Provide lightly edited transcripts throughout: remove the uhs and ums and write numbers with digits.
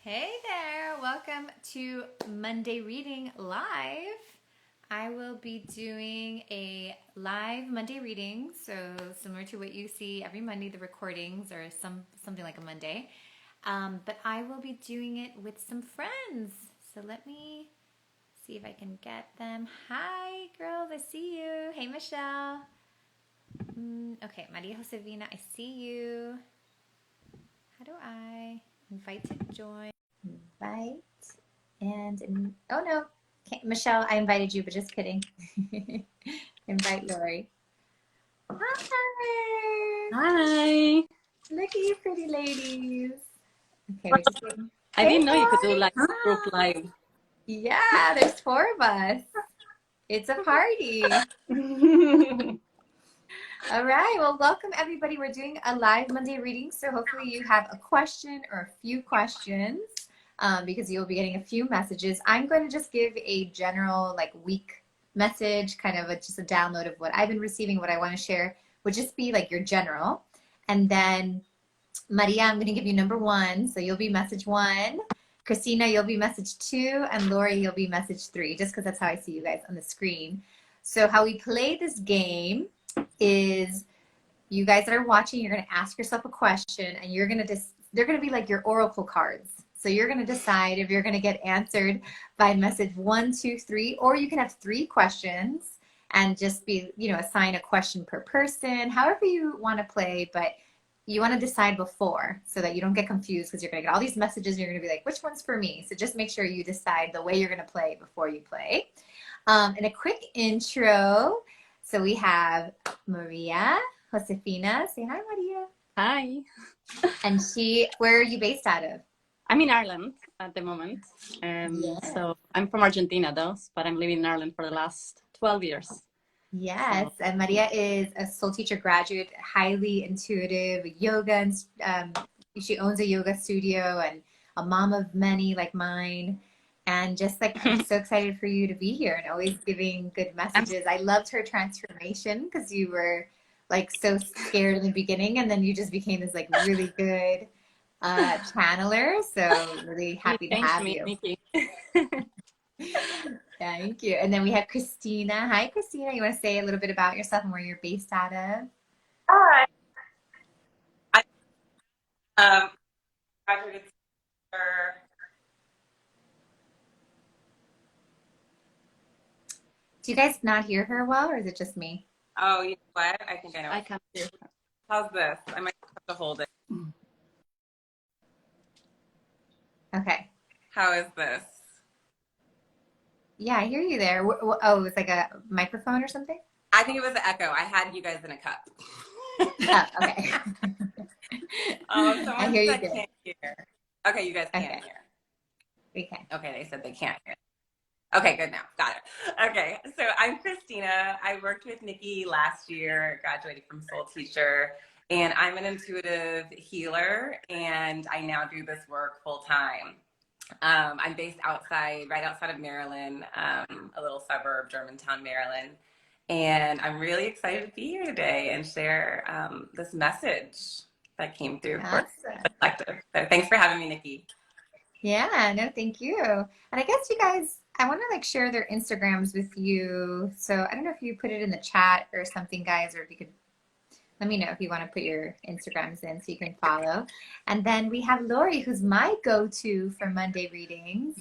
Hey there, welcome to Monday Reading Live. I will be doing a live Monday reading, so similar to what you see every Monday, the recordings or something like a Monday. But I will be doing it with some friends. So let me see if I can get them. Hi, girls, I see you. Hey, Michelle. Okay, Maria Josefina, I see you. How do I invite to join? Invite and oh no, Michelle, I invited you, but just kidding. Invite Lori. Hi. Hi. Look at you pretty ladies. Okay, we're just kidding. I Hey, didn't know you could do Lori. like group live. Yeah, there's 4 of us. It's a party. All right, well, welcome everybody. We're doing a live Monday reading, so hopefully you have a question or a few questions because you'll be getting a few messages. I'm going to just give a general week message, kind of just a download of what I've been receiving, what I want to share would just be like your general. And then Maria, I'm going to give you number 1, so you'll be message 1. Christina, you'll be message 2, and Lori, you'll be message 3, just because that's how I see you guys on the screen. So how we play this game is you guys that are watching, you're going to ask yourself a question and you're going to they're going to be like your oracle cards. So you're going to decide if you're going to get answered by message 1, 2, 3, or you can have 3 questions and just be, assign a question per person, however you want to play, but you want to decide before so that you don't get confused because you're going to get all these messages and you're going to be like, which one's for me? So just make sure you decide the way you're going to play before you play. And a quick intro. So we have Maria Josefina. Say hi, Maria. Hi. And where are you based out of? I'm in Ireland at the moment. So I'm from Argentina though, but I'm living in Ireland for the last 12 years. Yes, so. And Maria is a soul teacher graduate, highly intuitive yoga, and she owns a yoga studio and a mom of many like mine. And just I'm so excited for you to be here and always giving good messages. I loved her transformation because you were so scared in the beginning and then you just became this really good channeler. So really happy to have you. Nikki. Thank you. And then we have Christina. Hi, Christina. You want to say a little bit about yourself and where you're based out of? Hi. I graduated teacher. Do you guys not hear her well, or is it just me? Oh, you know what? I think I know. I can't hear her. How's this? I might have to hold it. Okay. How is this? Yeah, I hear you there. Oh, it was like a microphone or something? I think it was the echo. I had you guys in a cup. Oh, okay. Oh, someone I hear you said good. can't hear. Okay, you guys can Okay. hear. We can. Okay, they said they can't hear. Okay, good now. Got it. Okay, so I'm Christina. I worked with Nikki last year, graduated from Soul Teacher, and I'm an intuitive healer, and I now do this work full time. I'm based right outside of Maryland, a little suburb, Germantown, Maryland. And I'm really excited to be here today and share this message that came through for the collective. So thanks for having me, Nikki. Yeah, no, thank you. And I guess you guys, I want to share their Instagrams with you. So I don't know if you put it in the chat or something, guys, or if you could let me know if you want to put your Instagrams in so you can follow. And then we have Lori, who's my go-to for Monday readings.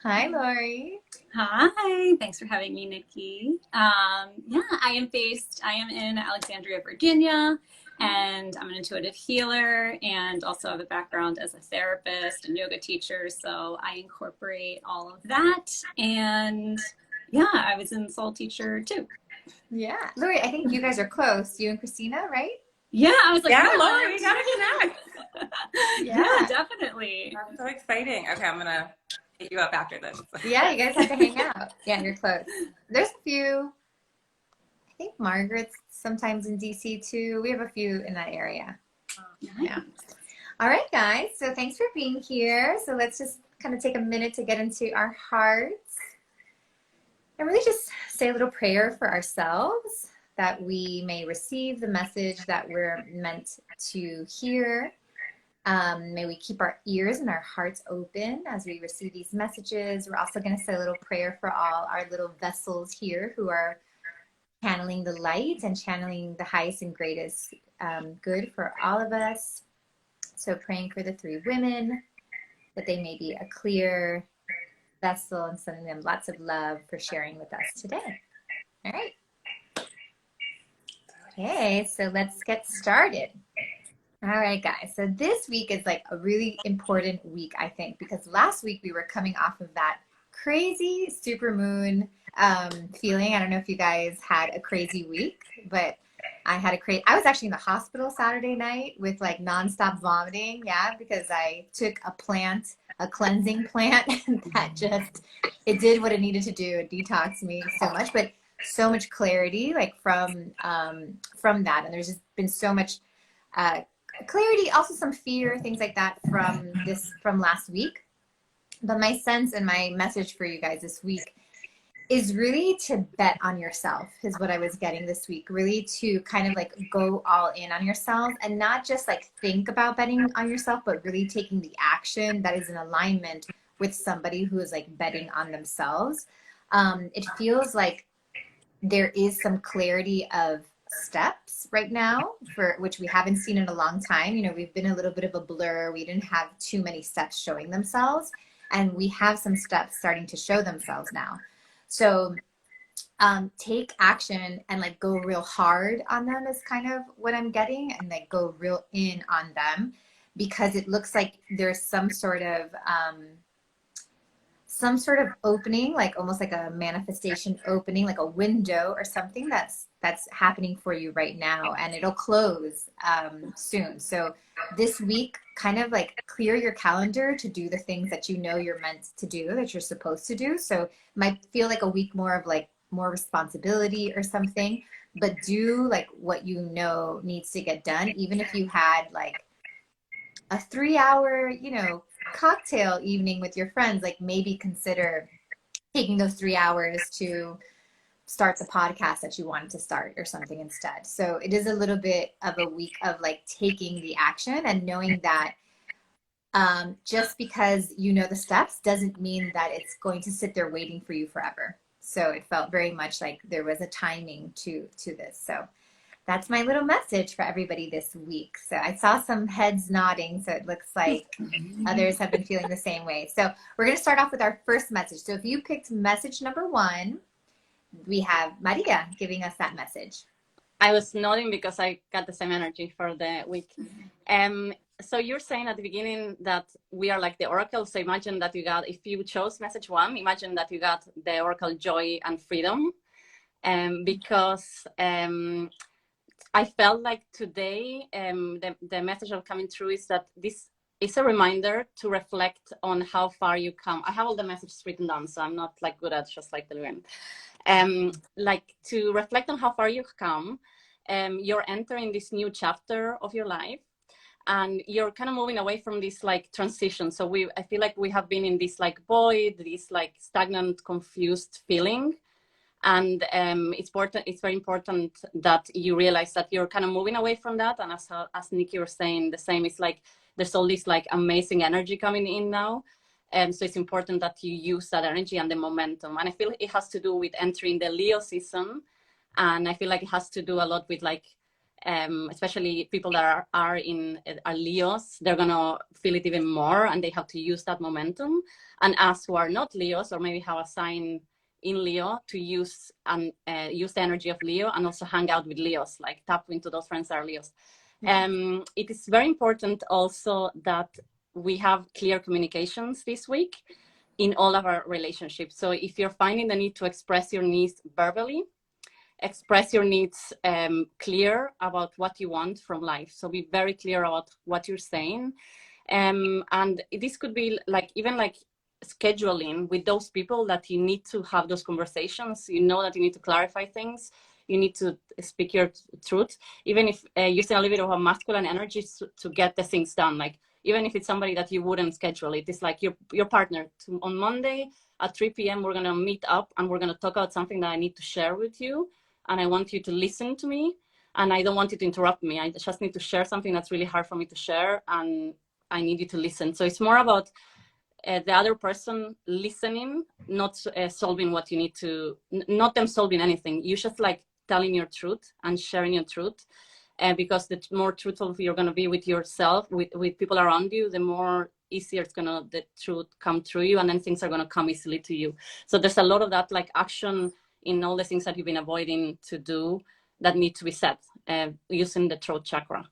Hi, Lori. Hi, thanks for having me, Nikki. Yeah, I am in Alexandria, Virginia, and I'm an intuitive healer and also have a background as a therapist and yoga teacher. So I incorporate all of that. And yeah, I was in Soul Teacher too. Yeah. Lori, I think you guys are close. You and Christina, right? Yeah, I was like, yeah, Lori, we gotta connect. Yeah, definitely. That's so exciting. Okay, I'm gonna hit you up after this. Yeah, you guys have to hang out. Yeah, you're close. There's a few. I think Margaret's sometimes in DC too. We have a few in that area. Nice. Yeah. All right, guys. So thanks for being here. So let's just kind of take a minute to get into our hearts. And really just say a little prayer for ourselves that we may receive the message that we're meant to hear. May we keep our ears and our hearts open as we receive these messages. We're also going to say a little prayer for all our little vessels here who are channeling the light and channeling the highest and greatest good for all of us. So praying for the three women, that they may be a clear vessel, and sending them lots of love for sharing with us today. All right. Okay, so let's get started. All right, guys. So this week is like a really important week, I think, because last week we were coming off of that crazy supermoon feeling. I don't know if you guys had a crazy week, but I had I was actually in the hospital Saturday night with like nonstop vomiting. Yeah, because I took a cleansing plant that it did what it needed to do. It detoxed me so much, but so much clarity like from that. And there's just been so much clarity, also some fear, things like that from last week. But my sense and my message for you guys this week is really to bet on yourself, is what I was getting this week. Really to kind of like go all in on yourself and not just like think about betting on yourself, but really taking the action that is in alignment with somebody who is like betting on themselves. It feels like there is some clarity of steps right now, for which we haven't seen in a long time. You know, we've been a little bit of a blur. We didn't have too many steps showing themselves, and we have some steps starting to show themselves now. So take action and like go real hard on them is kind of what I'm getting, and like go real in on them, because it looks like there's some sort of opening, like almost like a manifestation opening, like a window or something that's happening for you right now, and it'll close soon. So this week, kind of like clear your calendar to do the things that you know you're meant to do, that you're supposed to do. So it might feel like a week more of like more responsibility or something, but do like what you know needs to get done. Even if you had like a 3-hour, you know, cocktail evening with your friends, like maybe consider taking those 3 hours to start the podcast that you wanted to start or something instead. So it is a little bit of a week of like taking the action and knowing that just because you know the steps doesn't mean that it's going to sit there waiting for you forever. So it felt very much like there was a timing to this. So that's my little message for everybody this week. So I saw some heads nodding, so it looks like others have been feeling the same way. So we're going to start off with our first message. So if you picked message number 1, we have Maria giving us that message. I was nodding because I got the same energy for the week. So you're saying at the beginning that we are like the oracle. So imagine that you got, if you chose message 1, imagine that you got the oracle joy and freedom. Because I felt like today the message of coming through is that this is a reminder to reflect on how far you come. I have all the messages written down, so I'm not like good at just like delivering. Like to reflect on how far you've come. You're entering this new chapter of your life, and you're kind of moving away from this like transition. So I feel like we have been in this like void, this like stagnant, confused feeling. And it's very important that you realize that you're kind of moving away from that. And as Nikki was saying, the same, it's like there's all this like amazing energy coming in now. And so it's important that you use that energy and the momentum. And I feel it has to do with entering the Leo season. And I feel like it has to do a lot with like, especially people that are Leos, they're going to feel it even more, and they have to use that momentum. And us who are not Leos, or maybe have a sign in Leo, to use the energy of Leo, and also hang out with Leos, like tap into those friends that are Leos. It is very important also that we have clear communications this week in all of our relationships. So if you're finding the need to express your needs verbally, express your needs clear about what you want from life. So be very clear about what you're saying. And this could be like, even like scheduling with those people that you need to have those conversations. You know that you need to clarify things. You need to speak your truth, even if using a little bit of a masculine energy to get the things done. Like, even if it's somebody that you wouldn't schedule, it is like your partner. On Monday at 3 p.m. we're gonna meet up and we're gonna talk about something that I need to share with you, and I want you to listen to me, and I don't want you to interrupt me. I just need to share something that's really hard for me to share, and I need you to listen. So it's more about the other person listening, not solving what you need to, not them solving anything. You just like telling your truth and sharing your truth. Because the more truthful you're going to be with yourself, with people around you, the more easier it's going to, the truth come through you, and then things are going to come easily to you. So there's a lot of that like action in all the things that you've been avoiding to do that need to be said using the throat chakra.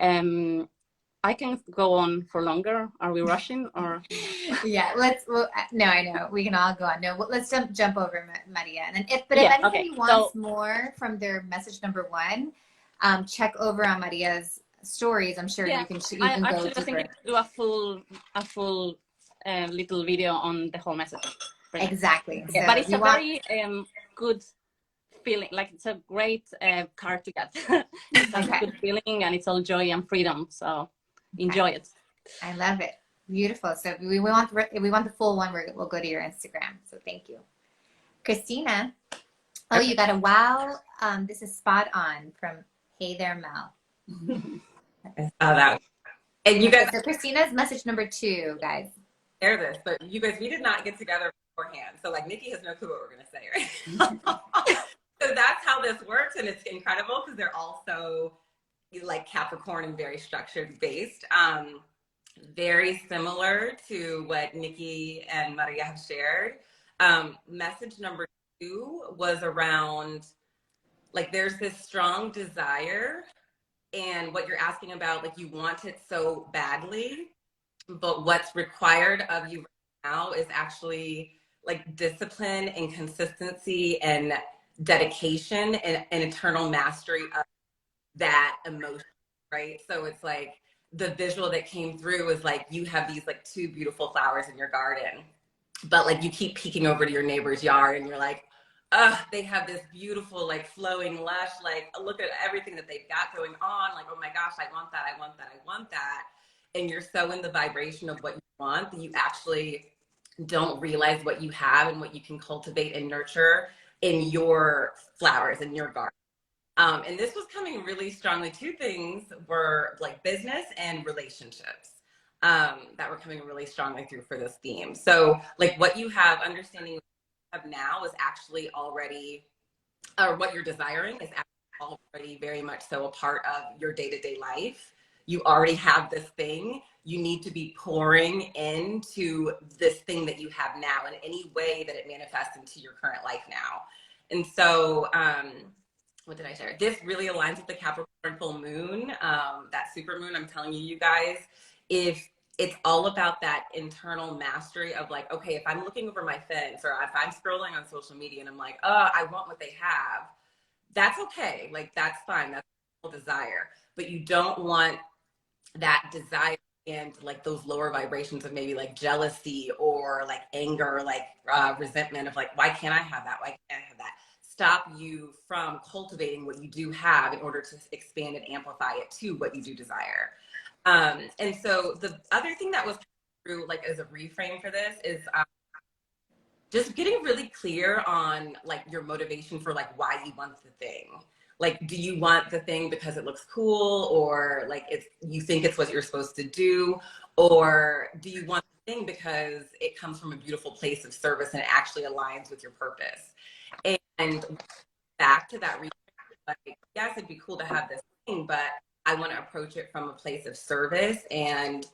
I can go on for longer. Are we rushing or? Yeah, no, I know we can all go on. No, let's jump over Maria, and then if anybody wants more from their message number 1, check over on Maria's stories. I'm sure you can go deeper. I think you do a full little video on the whole message. Exactly. Yeah, so but it's a very good feeling. Like it's a great card to get. It's a good feeling, and it's all joy and freedom. So enjoy it. I love it. Beautiful. So if we want the full one, we'll go to your Instagram. So thank you, Christina. Oh, you got a wow. This is spot on from Hey There Mel. That. And you guys. So Christina's message number 2, guys. Share this, but you guys, we did not get together beforehand. So like Nikki has no clue what we're going to say, right? So that's how this works. And it's incredible because they're all so like Capricorn and very structured based. Very similar to what Nikki and Maria have shared. Message number 2 was around like there's this strong desire, and what you're asking about, like you want it so badly, but what's required of you right now is actually like discipline and consistency and dedication and internal mastery of that emotion, right? So it's like the visual that came through is like you have these like 2 beautiful flowers in your garden, but like you keep peeking over to your neighbor's yard and you're like, they have this beautiful like flowing lush, like look at everything that they've got going on, like oh my gosh, I want that, I want that, I want that. And you're so in the vibration of what you want that you actually don't realize what you have and what you can cultivate and nurture in your flowers in your garden. And this was coming really strongly. 2 things were like business and relationships that were coming really strongly through for this theme. So like what you have, understanding what you have now is actually already, or what you're desiring is actually already very much so a part of your day-to-day life. You already have this thing. You need to be pouring into this thing that you have now in any way that it manifests into your current life now. And so, what did I share? This really aligns with the Capricorn full moon, that super moon. I'm telling you, you guys, if it's all about that internal mastery of like, okay, if I'm looking over my fence or if I'm scrolling on social media and I'm like, I want what they have, that's okay. Like, that's fine. That's a desire. But you don't want that desire and like those lower vibrations of maybe like jealousy or like anger, like resentment of like, why can't I have that? Why can't I have that? Stop you from cultivating what you do have in order to expand and amplify it to what you do desire. And so the other thing that was through like as a reframe for this is just getting really clear on like your motivation for like why you want the thing. Like, do you want the thing because it looks cool, or like you think it's what you're supposed to do, or do you want the thing because it comes from a beautiful place of service and it actually aligns with your purpose? And back to that, like, yes, it'd be cool to have this thing, but I want to approach it from a place of service, and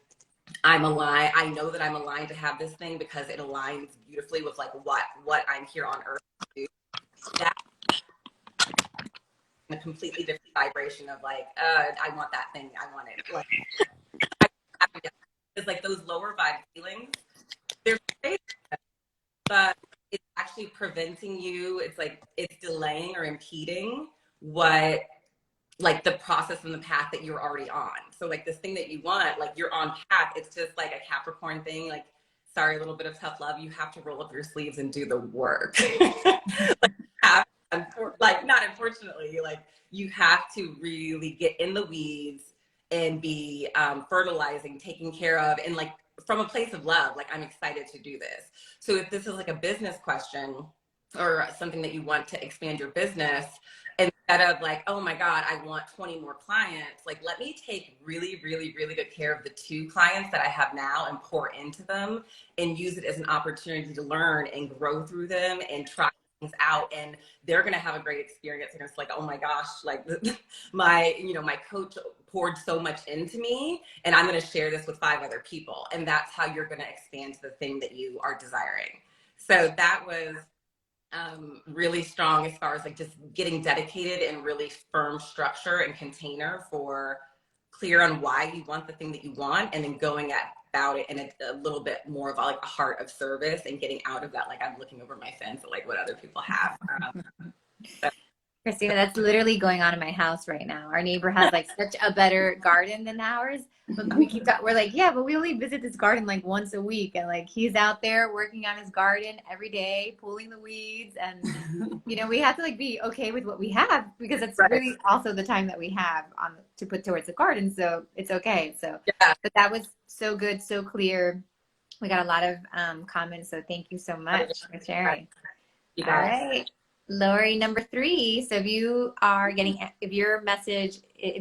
I'm aligned. I know that I'm aligned to have this thing because it aligns beautifully with like what I'm here on earth to do. That a completely different vibration of like, I want that thing. I want it. Like, it's like those lower vibe feelings. They're great, but it's actually preventing you. It's like it's delaying or impeding what like the process and the path that you're already on. So like this thing that you want, like you're on path. It's just like a Capricorn thing. Like, sorry, a little bit of tough love. You have to roll up your sleeves and do the work. Like, not unfortunately, like you have to really get in the weeds and be fertilizing, taking care of, and like from a place of love, like I'm excited to do this. So if this is like a business question or something that you want to expand your business, and instead of like, oh my God, I want 20 more clients, like, let me take really, really, really good care of the 2 clients that I have now and pour into them and use it as an opportunity to learn and grow through them and try things out. And they're going to have a great experience. And it's like, oh my gosh, like my coach poured so much into me, and I'm going to share this with 5 other people. And that's how you're going to expand to the thing that you are desiring. So that was really strong as far as like just getting dedicated and really firm structure and container for clear on why you want the thing that you want, and then going about it in a little bit more of like a heart of service and getting out of that, like I'm looking over my fence at like what other people have. Christina, that's literally going on in my house right now. Our neighbor has like such a better garden than ours. But we're like, yeah, but we only visit this garden like once a week. And like, he's out there working on his garden every day, pulling the weeds. And, we have to like be okay with what we have, because it's really also the time that we have to put towards the garden. So it's okay. So, but that was so good, so clear. We got a lot of comments. So thank you so much for sharing. You All right. Lori, number 3. So if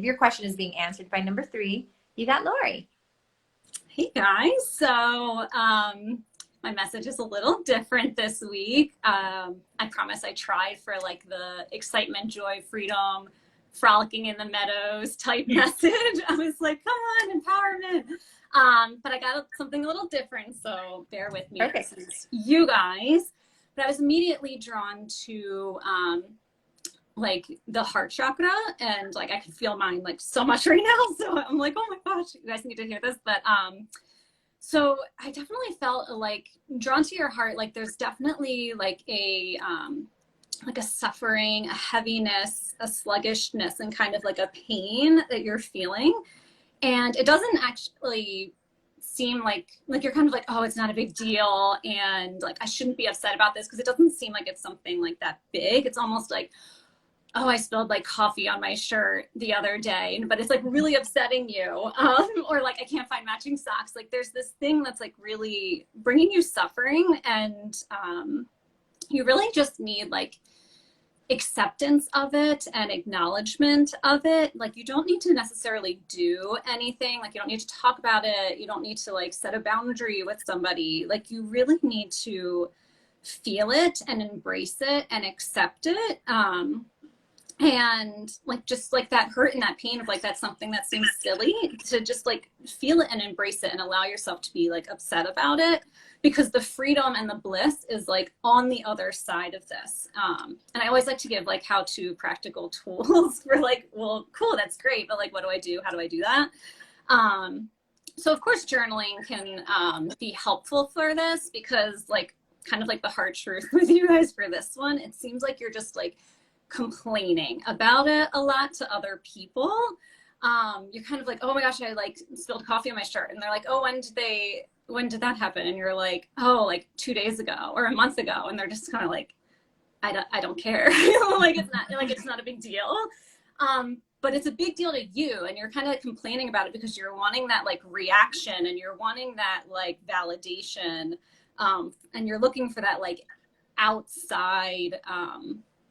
your question is being answered by number 3, you got Lori. Hey guys. So my message is a little different this week. I promise I tried for like the excitement, joy, freedom, frolicking in the meadows type message. I was like, come on, empowerment. But I got something a little different. So bear with me. Perfect. You guys. But I was immediately drawn to like the heart chakra, and like I can feel mine like so much right now. So I'm like, oh my gosh, you guys need to hear this. But so I definitely felt like drawn to your heart. Like there's definitely like a suffering, a heaviness, a sluggishness, and kind of like a pain that you're feeling. And it doesn't actually seem like you're kind of like, oh, it's not a big deal, and like I shouldn't be upset about this, because it doesn't seem like it's something like that big. It's almost like, oh, I spilled like coffee on my shirt the other day, but it's like really upsetting you, or like I can't find matching socks. Like there's this thing that's like really bringing you suffering, and you really just need like acceptance of it and acknowledgement of it. Like you don't need to necessarily do anything. Like you don't need to talk about it. You don't need to like set a boundary with somebody. Like you really need to feel it and embrace it and accept it. And like just like that hurt and that pain of like that's something that seems silly, to just like feel it and embrace it and allow yourself to be like upset about it, because the freedom and the bliss is like on the other side of this. And I always like to give like how-to practical tools for like, well, cool, that's great, but like what do I do? How do I do that? So of course journaling can be helpful for this, because like kind of like the hard truth with you guys for this one, it seems like you're just like complaining about it a lot to other people. You're kind of like, oh my gosh, I like spilled coffee on my shirt, and they're like, oh, when did that happen? And you're like, oh, like 2 days ago or a month ago, and they're just kind of like, I don't care. Like it's not a big deal. But it's a big deal to you, and you're kind of complaining about it because you're wanting that like reaction, and you're wanting that like validation, and you're looking for that like outside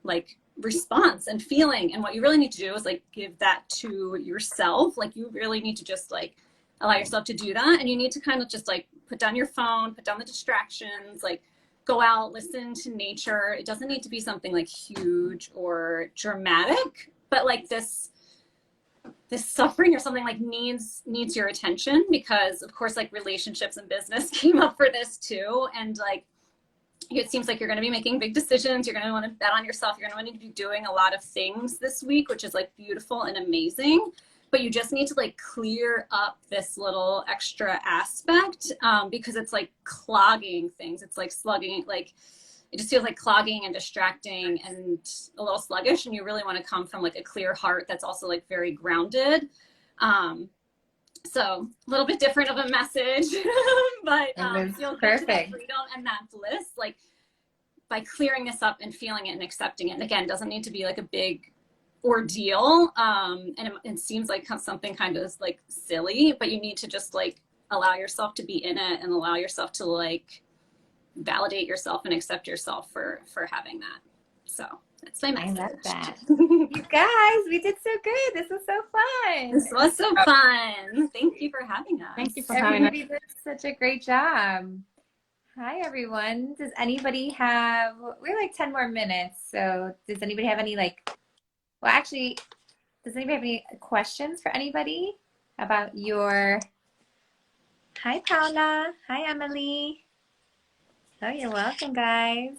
like response and feeling. And what you really need to do is like give that to yourself. Like you really need to just like allow yourself to do that, and you need to kind of just like put down your phone, put down the distractions, like go out, listen to nature. It doesn't need to be something like huge or dramatic, but like this suffering or something like needs your attention, because of course like relationships and business came up for this too. And like it seems like you're going to be making big decisions. You're going to want to bet on yourself. You're going to want to be doing a lot of things this week, which is like beautiful and amazing. But you just need to like clear up this little extra aspect, because it's like clogging things. It's like slugging, like it just feels like clogging and distracting and a little sluggish. And you really want to come from like a clear heart that's also like very grounded. So a little bit different of a message, but you'll get to that freedom and that bliss, like by clearing this up and feeling it and accepting it. And again, it doesn't need to be like a big ordeal. And it seems like something kind of like silly, but you need to just like allow yourself to be in it and allow yourself to like validate yourself and accept yourself for having that. So that's my I message. love that. You guys, we did so good. This was so fun. This was so fun. Thank you for having us. Thank you for having us. Everybody did such a great job. Hi, everyone. Does anybody have, we have like 10 more minutes. So does anybody have any well, actually, does anybody have any questions for anybody about your, hi, Paula. Hi, Emily. Oh, you're welcome, guys.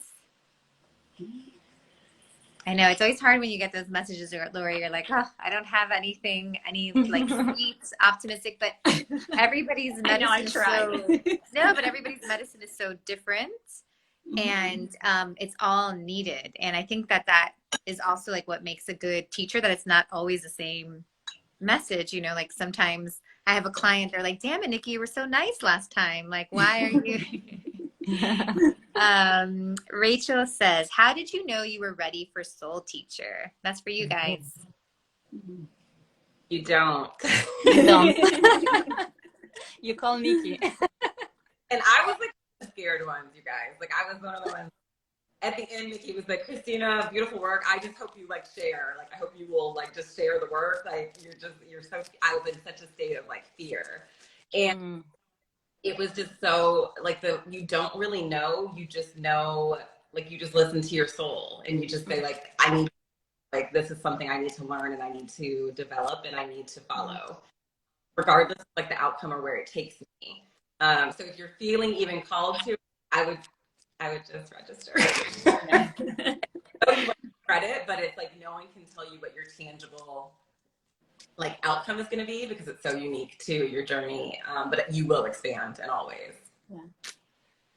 I know it's always hard when you get those messages, Lori. You're like, oh, I don't have anything, any like sweet, optimistic, but everybody's I know, I medicine is tried. no, but everybody's medicine is so different, and it's all needed. And I think that that is also like what makes a good teacher, that it's not always the same message. You know, like sometimes I have a client, they're like, damn it, Nikki, you were so nice last time. Like, why are you? Rachel says, how did you know you were ready for Soul Teacher? That's for you guys. You don't. You don't. You call Nikki. And I was like the scared ones, you guys. Like I was one of the ones. At the end, Nikki was like, Christina, beautiful work. I just hope you like share. Like I hope you will like just share the work. Like you're so. I was in such a state of like fear, and it was just so like you don't really know. You just know, like you just listen to your soul, and you just say like, I need, like this is something I need to learn, and I need to develop, and I need to follow, regardless of like the outcome or where it takes me. So if you're feeling even called to, I would just register. Credit, but it's like no one can tell you what your tangible like outcome is going to be, because it's so unique to your journey. But you will expand, and always. Yeah.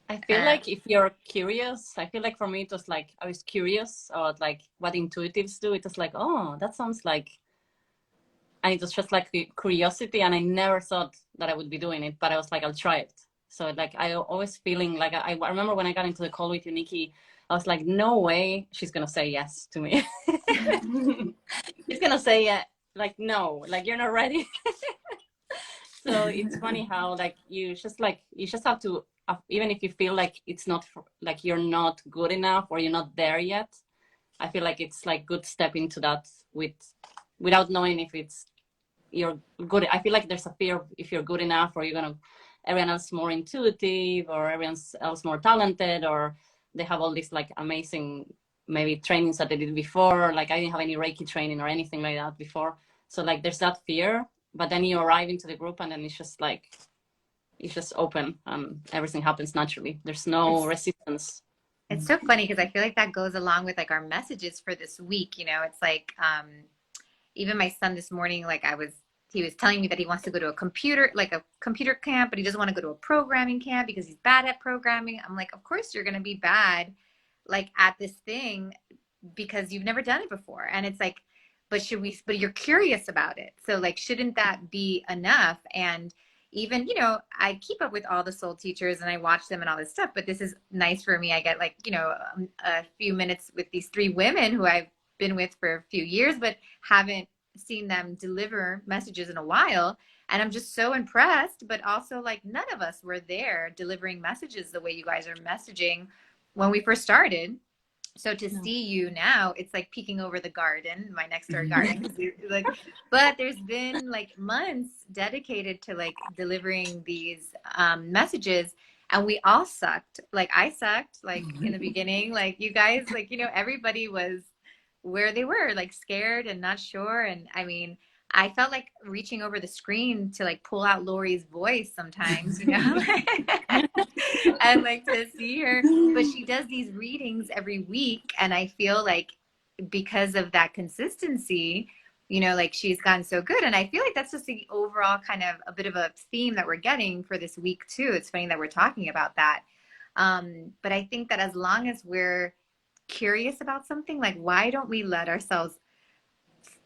I feel like if you're curious, I feel like for me it was like I was curious about like what intuitives do. It was like, oh, that sounds like, and it was just like curiosity, and I never thought that I would be doing it, but I was like, I'll try it. So like I always feeling like I remember when I got into the call with you, Nikki, I was like, no way she's gonna say yes to me. She's gonna say like no, like you're not ready. So it's funny how like you just have to, even if you feel like it's not like you're not good enough or you're not there yet, I feel like it's like good step into that without knowing if you're good. I feel like there's a fear if you're good enough, or you're gonna, everyone else more intuitive, or everyone else more talented, or they have all these like amazing maybe trainings that they did before. Like I didn't have any Reiki training or anything like that before. So like there's that fear, but then you arrive into the group and then it's just like, it's just open and everything happens naturally. There's no resistance. It's so funny because I feel like that goes along with like our messages for this week. You know, it's like even my son this morning, like he was telling me that he wants to go to a computer camp, but he doesn't want to go to a programming camp because he's bad at programming. I'm like, of course you're going to be bad like at this thing because you've never done it before. And it's like, but you're curious about it. So like, shouldn't that be enough? And even, you know, I keep up with all the soul teachers and I watch them and all this stuff, but this is nice for me. I get like, you know, a few minutes with these three women who I've been with for a few years, but haven't seen them deliver messages in a while. And I'm just so impressed, but also like none of us were there delivering messages the way you guys are messaging when we first started. So to see you now, it's like peeking over the garden, my next door garden. Like, but there's been like months dedicated to like delivering these messages, and we all sucked. Like I sucked, like in the beginning. Like you guys, like you know, everybody was where they were, like scared and not sure. And I mean, I felt like reaching over the screen to like pull out Lori's voice sometimes, you know, and like to see her. But she does these readings every week. And I feel like because of that consistency, you know, like she's gotten so good. And I feel like that's just the overall kind of a bit of a theme that we're getting for this week too. It's funny that we're talking about that. But I think that as long as we're curious about something, like why don't we let ourselves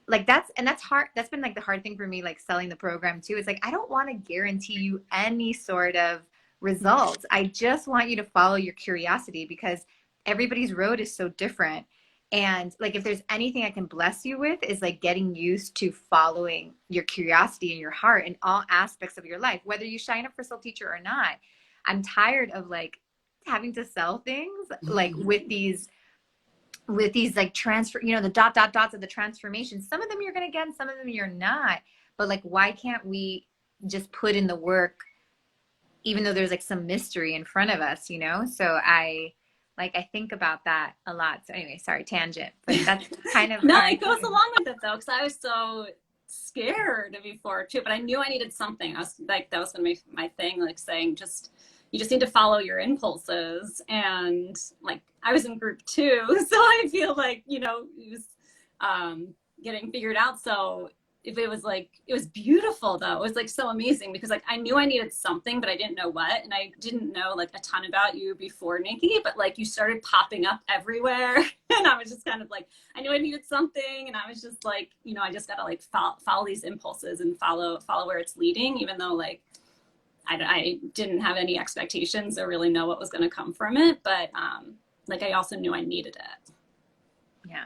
like that's hard. That's been like the hard thing for me, like selling the program too. It's like, I don't want to guarantee you any sort of results. I just want you to follow your curiosity because everybody's road is so different. And like, if there's anything I can bless you with is like getting used to following your curiosity and your heart in all aspects of your life, whether you sign up for Soul Teacher or not. I'm tired of like having to sell things like with these with these like transfer, you know, the dots of the transformation. Some of them you're going to get and some of them you're not. But like, why can't we just put in the work, even though there's like some mystery in front of us, you know? So I think about that a lot. So anyway, sorry, tangent, but that's kind of No, it goes along with it though, because I was so scared before too, but I knew I needed something. I was like, that was gonna be my thing, like saying you just need to follow your impulses. And like I was in group 2, so I feel like, you know, it was getting figured out. So if it was like, it was beautiful though. It was like so amazing because like I knew I needed something, but I didn't know what. And I didn't know like a ton about you before, Nikki, but like you started popping up everywhere. And I was just kind of like, I knew I needed something. And I was just like, you know, I just gotta like follow these impulses and follow where it's leading, even though like I didn't have any expectations or really know what was going to come from it. But like I also knew I needed it. Yeah.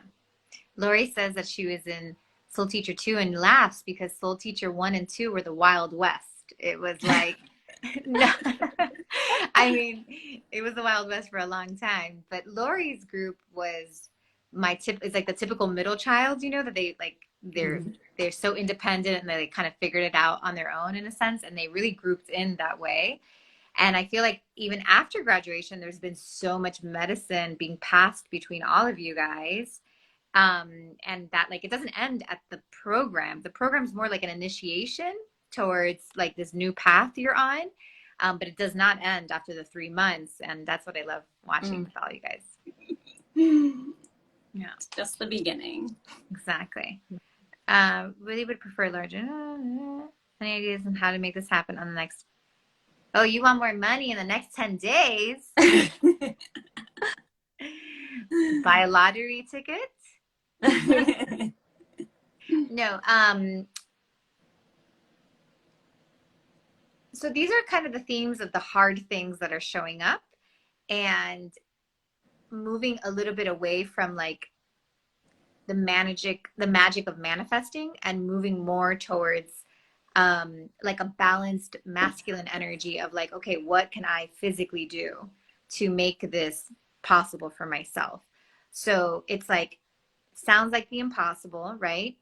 Lori says that she was in Soul Teacher 2 and laughs because Soul Teacher 1 and 2 were the Wild West. It was like, no, I mean, it was the Wild West for a long time. But Lori's group was it's like the typical middle child, you know, that they like, they're so independent and they kind of figured it out on their own in a sense. And they really grouped in that way. And I feel like even after graduation, there's been so much medicine being passed between all of you guys. And that like, it doesn't end at the program. The program's more like an initiation towards like this new path you're on. But it does not end after the 3 months. And that's what I love watching with all you guys. Yeah. It's just the beginning. Exactly. Really would prefer larger. Any ideas on how to make this happen on the next? Oh, you want more money in the next 10 days? Buy a lottery ticket? No. So these are kind of the themes of the hard things that are showing up, and moving a little bit away from like the magic of manifesting and moving more towards like a balanced masculine energy of like, okay, what can I physically do to make this possible for myself? So it's like, sounds like the impossible, right?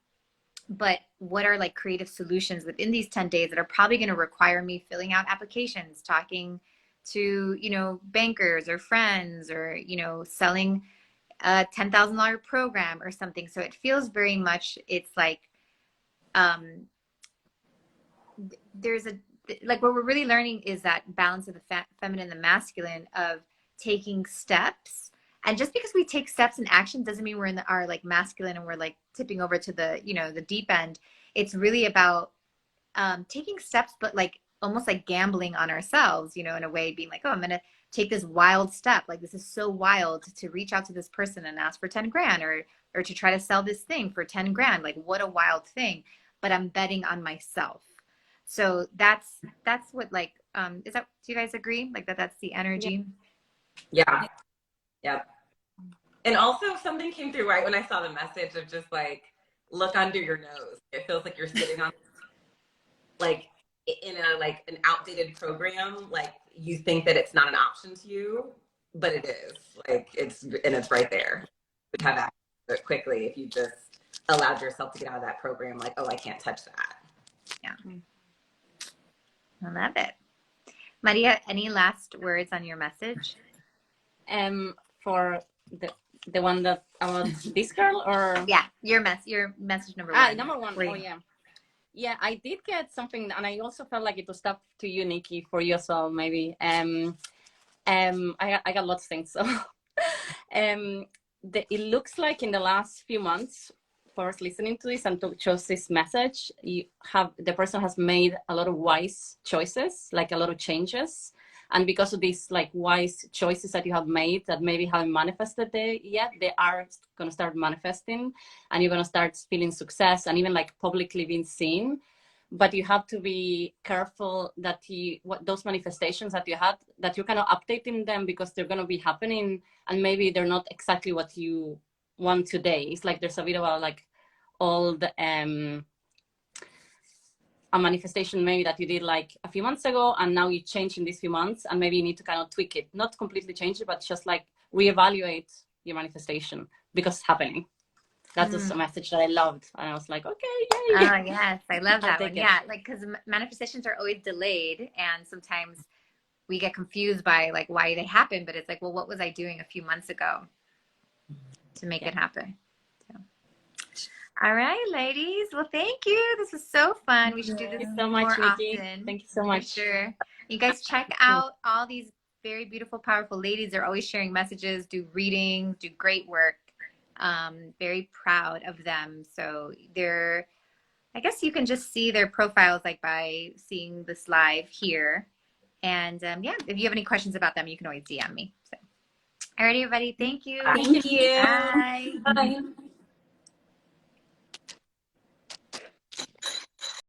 But what are like creative solutions within these 10 days that are probably going to require me filling out applications, talking to, you know, bankers or friends, or, you know, selling a $10,000 program or something. So it feels very much, it's like, there's like what we're really learning is that balance of the feminine and the masculine of taking steps. And just because we take steps in action doesn't mean we're in our like masculine and we're like tipping over to the, you know, the deep end. It's really about taking steps, but like almost like gambling on ourselves, you know, in a way, being like, oh, I'm going to take this wild step. Like, this is so wild to reach out to this person and ask for 10 grand or to try to sell this thing for 10 grand. Like, what a wild thing, but I'm betting on myself. So that's what like, do you guys agree? Like that's the energy? Yeah. Yep. And also something came through right when I saw the message of just like, look under your nose. It feels like you're sitting on like in an outdated program. Like you think that it's not an option to you, but it is. Like it's right there. You would have access to it quickly if you just allowed yourself to get out of that program. Like, oh, I can't touch that. Yeah. I love it. Maria, any last words on your message? For the one that about this girl, or yeah, your message number one. Number one. Oh yeah, I did get something, and I also felt like it was tough to you, Nikki, for you as well, maybe. I got lots of things. So, it looks like in the last few months, for listening to this and to chose this message, the person has made a lot of wise choices, like a lot of changes. And because of these like wise choices that you have made that maybe haven't manifested yet, they are going to start manifesting, and you're going to start feeling success and even like publicly being seen. But you have to be careful that those manifestations that you had, that you're kind of updating them because they're going to be happening and maybe they're not exactly what you want today. It's like there's a bit about like all the a manifestation maybe that you did like a few months ago, and now you change in these few months, and maybe you need to kind of tweak it, not completely change it, but just like reevaluate your manifestation. because it's happening. That's just a message that I loved. And I was like, okay, yay. Oh, yes. I love that one. it. Yeah. Like, because manifestations are always delayed. And sometimes we get confused by like why they happen. But it's like, well, what was I doing a few months ago to make it happen? So. All right, ladies. Well, thank you. This was so fun. We should do this so more much, Nikki. often. Thank you so much. For sure. You guys check out all these very beautiful, powerful ladies. They're always sharing messages, do reading, do great work. Very proud of them. So they're, I guess you can just see their profiles like by seeing this live here. And yeah, if you have any questions about them, you can always DM me. So, all right, everybody. Thank you. Thank you. Bye. Bye.